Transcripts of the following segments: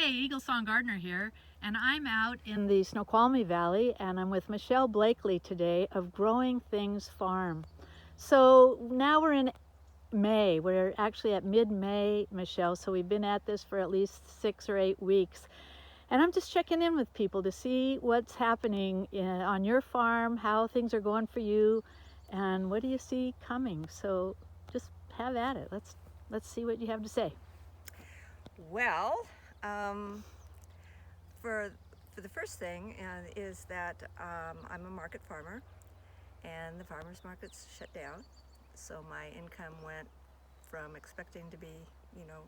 Hey, Eagle Song Gardener here, and I'm out in the Snoqualmie Valley, and I'm with Michelle Blakely today of Growing Things Farm. So now we're in May. We're actually at mid-May, Michelle, so we've been at this for at least 6 or 8 weeks. And I'm just checking in with people to see what's happening on your farm, how things are going for you, and what do you see coming. So just have at it. Let's see what you have to say. Well, for the first thing is that I'm a market farmer, and the farmers market's shut down. So my income went from expecting to be, you know,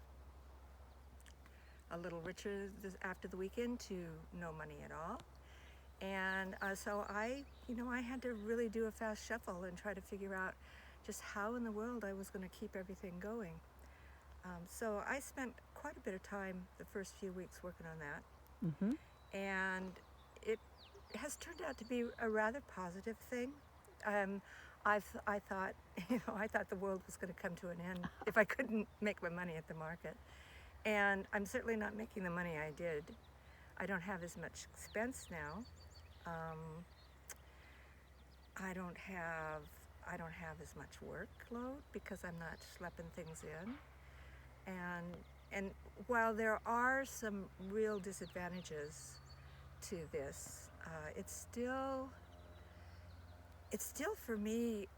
a little richer after the weekend to no money at all. And so I had to really do a fast shuffle and try to figure out just how in the world I was going to keep everything going. So I spent quite a bit of time the first few weeks working on that. Mm-hmm. And it has turned out to be a rather positive thing. I thought, I thought the world was going to come to an end if I couldn't make my money at the market. And I'm certainly not making the money I did. I don't have as much expense now. I don't have as much workload because I'm not schlepping things in. And while there are some real disadvantages to this, it's still for me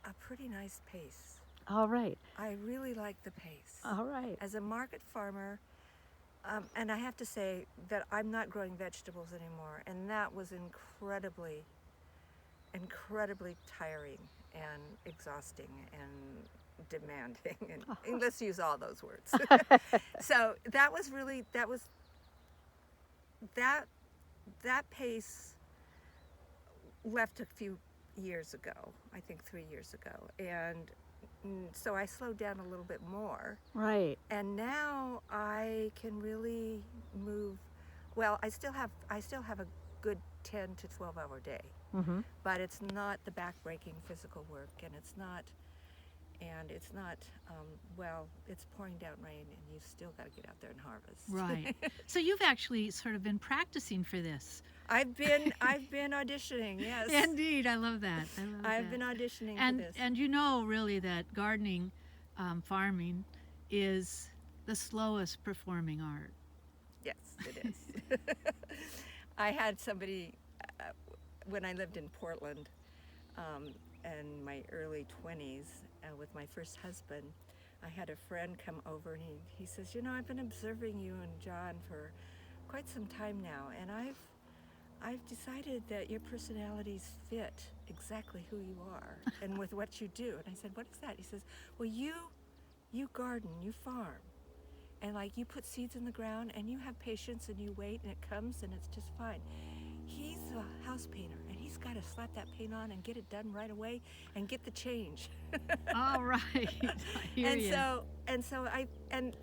a pretty nice pace. All right. I really like the pace. All right. As a market farmer, and I have to say that I'm not growing vegetables anymore, and that was incredibly tiring and exhausting and demanding, and let's use all those words. So that pace left a few years ago, I think 3 years ago, and so I slowed down a little bit more. Right. And now I can really move. Well, I still have a good 10 to 12 hour day. Mm-hmm. But it's not the back-breaking physical work, and it's not well, it's pouring down rain, and you've still got to get out there and harvest. Right. So you've actually sort of been practicing for this. I've been auditioning. Yes. Indeed, I love that. I've been auditioning and for this. and you know really that gardening, farming, is the slowest performing art. Yes, it is. I had somebody when I lived in Portland in my early 20s with my first husband. I had a friend come over, and he says, I've been observing you and John for quite some time now, and I've decided that your personalities fit exactly who you are and with what you do. And I said, what is that? He says, well, you garden, you farm, and like you put seeds in the ground, and you have patience, and you wait, and it comes, and it's just fine. He's a house painter, and he's got to slap that paint on and get it done right away and get the change. All right. I hear and you. and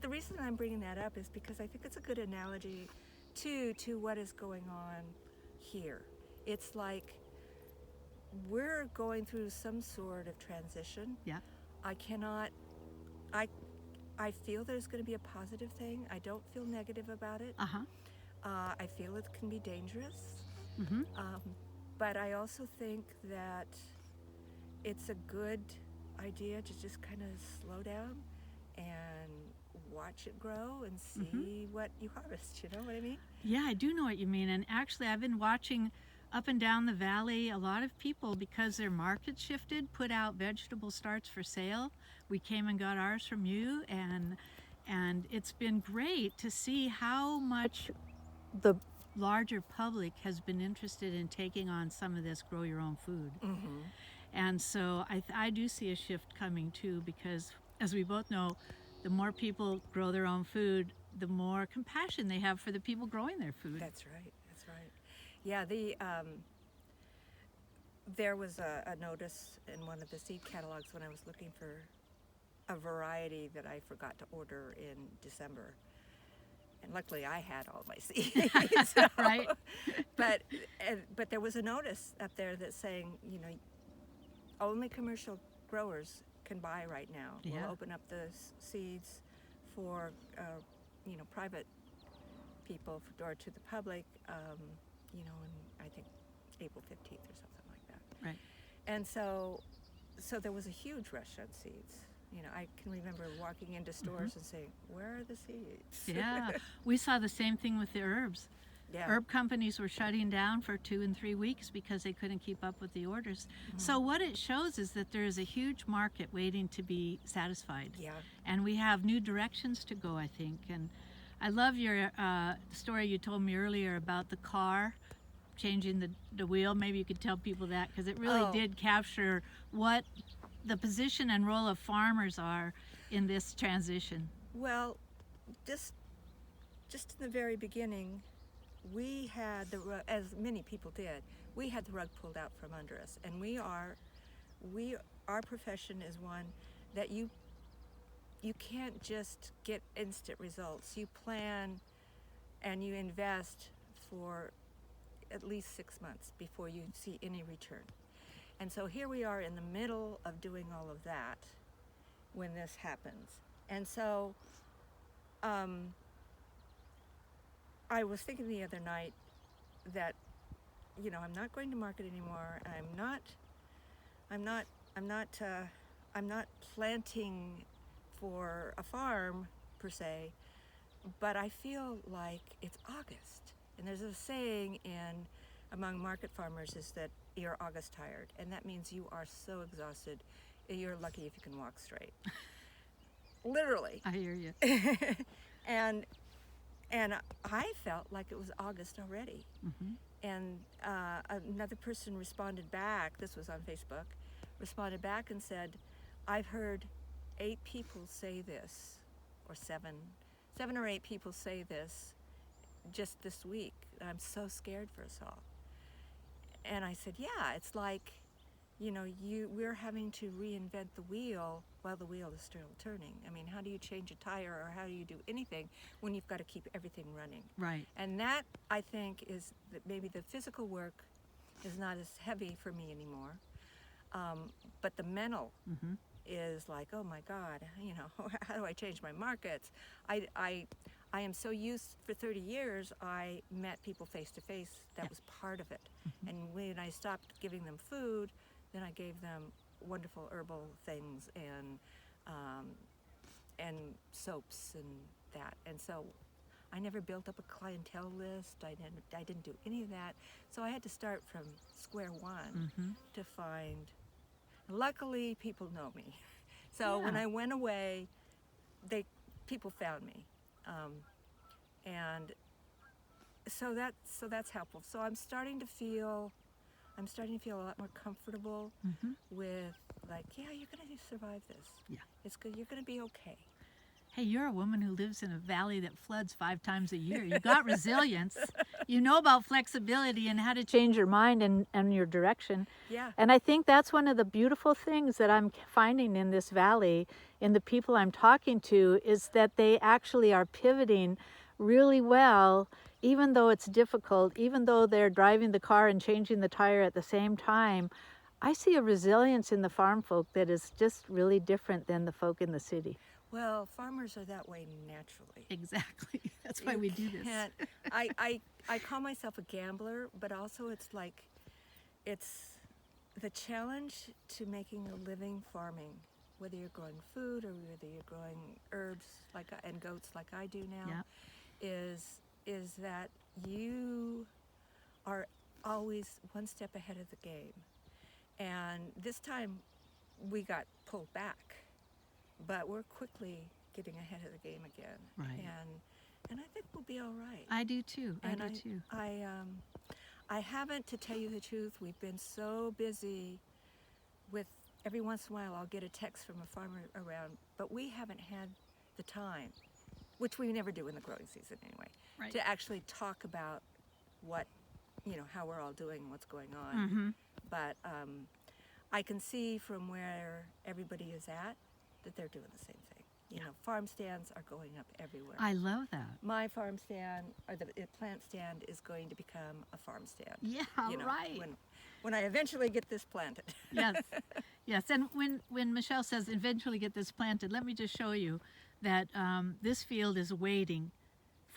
the reason I'm bringing that up is because I think it's a good analogy to what is going on here. It's like we're going through some sort of transition. Yeah. I feel there's going to be a positive thing. I don't feel negative about it. Uh-huh. I feel it can be dangerous. Mm-hmm. But I also think that it's a good idea to just kind of slow down and watch it grow and see what you harvest. You know what I mean? Yeah, I do know what you mean. And actually, I've been watching up and down the valley. A lot of people, because their market shifted, put out vegetable starts for sale. We came and got ours from you, and it's been great to see how much the larger public has been interested in taking on some of this grow your own food. Mm-hmm. And so I do see a shift coming too, because as we both know, the more people grow their own food, the more compassion they have for the people growing their food. That's right. That's right. Yeah, there was a notice in one of the seed catalogs when I was looking for a variety that I forgot to order in December. And luckily I had all my seeds. So, Right. But there was a notice up there that's saying, only commercial growers can buy right now. Yeah. We'll open up the seeds for, private people or to the public, in I think April 15th or something like that. Right. And so there was a huge rush on seeds. I can remember walking into stores and saying, "Where are the seeds?" Yeah, we saw the same thing with the herbs. Yeah. Herb companies were shutting down for 2 and 3 weeks because they couldn't keep up with the orders. So what it shows is that there is a huge market waiting to be satisfied. Yeah. And we have new directions to go, I think. And I love your story you told me earlier about the car changing the wheel. Maybe you could tell people that, because it really did capture what the position and role of farmers are in this transition. Well, just in the very beginning, we had as many people did, we had the rug pulled out from under us, and our profession is one that you can't just get instant results. You plan and you invest for at least 6 months before you see any return. And so here we are in the middle of doing all of that when this happens. And so I was thinking the other night that, I'm not going to market anymore. I'm not planting for a farm per se, but I feel like it's August. And there's a saying among market farmers is that you're August tired, and that means you are so exhausted. You're lucky if you can walk straight. Literally. I hear you. And I felt like it was August already. And another person responded back, this was on Facebook, responded back and said, "I've heard 8 people say this, or 7 or 8 people say this just this week. I'm so scared for us all." And I said, yeah, it's like, we're having to reinvent the wheel while the wheel is still turning. I mean, how do you change a tire, or how do you do anything when you've got to keep everything running? Right. And that, I think, is that maybe the physical work is not as heavy for me anymore, but the mental is like, oh my God, how do I change my markets? I am so used, for 30 years, I met people face to face. That was part of it. And when I stopped giving them food, then I gave them wonderful herbal things and soaps and that. And so I never built up a clientele list. I didn't do any of that. So I had to start from square one to find. Luckily, people know me. So when I went away, people found me. And so that's helpful. So I'm starting to feel a lot more comfortable with, like, yeah, you're going to survive this. Yeah. It's good. You're going to be okay. Hey, you're a woman who lives in a valley that floods 5 times a year. You got resilience. You know about flexibility and how to change your mind and your direction. Yeah. And I think that's one of the beautiful things that I'm finding in this valley, in the people I'm talking to, is that they actually are pivoting really well, even though it's difficult, even though they're driving the car and changing the tire at the same time. I see a resilience in the farm folk that is just really different than the folk in the city. Well, farmers are that way naturally. Exactly. That's why we do this. I call myself a gambler, but also it's the challenge to making a living farming, whether you're growing food or whether you're growing herbs and goats like I do now, is that you are always one step ahead of the game. And this time we got pulled back, but we're quickly getting ahead of the game again. Right. And I think we'll be all right. I do too. I haven't, to tell you the truth, we've been so busy with, every once in a while I'll get a text from a farmer around, but we haven't had the time, which we never do in the growing season anyway, to actually talk about what, how we're all doing, what's going on. But I can see from where everybody is at that they're doing the same thing. Farm stands are going up everywhere. I love that. My farm stand, or the plant stand, is going to become a farm stand. Yeah, right. When I eventually get this planted. Yes. And when Michelle says eventually get this planted, let me just show you that this field is waiting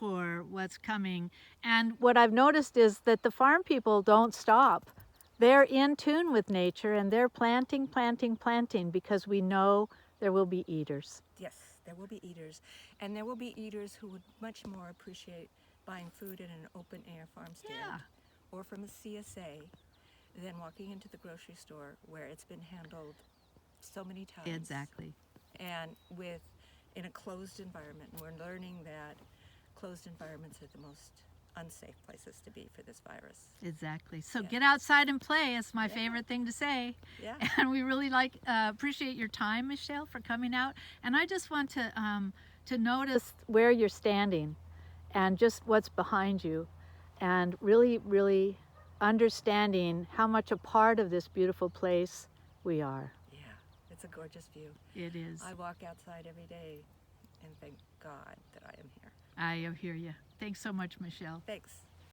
for what's coming. And what I've noticed is that the farm people don't stop. They're in tune with nature and they're planting, planting, planting because we know there will be eaters. Yes, there will be eaters. And there will be eaters who would much more appreciate buying food in an open air farm stand Yeah. or from a CSA than walking into the grocery store where it's been handled so many times. Exactly. And in a closed environment. And we're learning that closed environments are the most unsafe places to be for this virus. Exactly. So Yeah. get outside and play. It's my Yeah. favorite thing to say. Yeah. And we really appreciate your time, Michelle, for coming out. And I just want to notice where you're standing and just what's behind you, and really, really understanding how much a part of this beautiful place we are. Yeah, it's a gorgeous view. It is. I walk outside every day and thank God that I am here. I hear you. Thanks so much, Michelle. Thanks.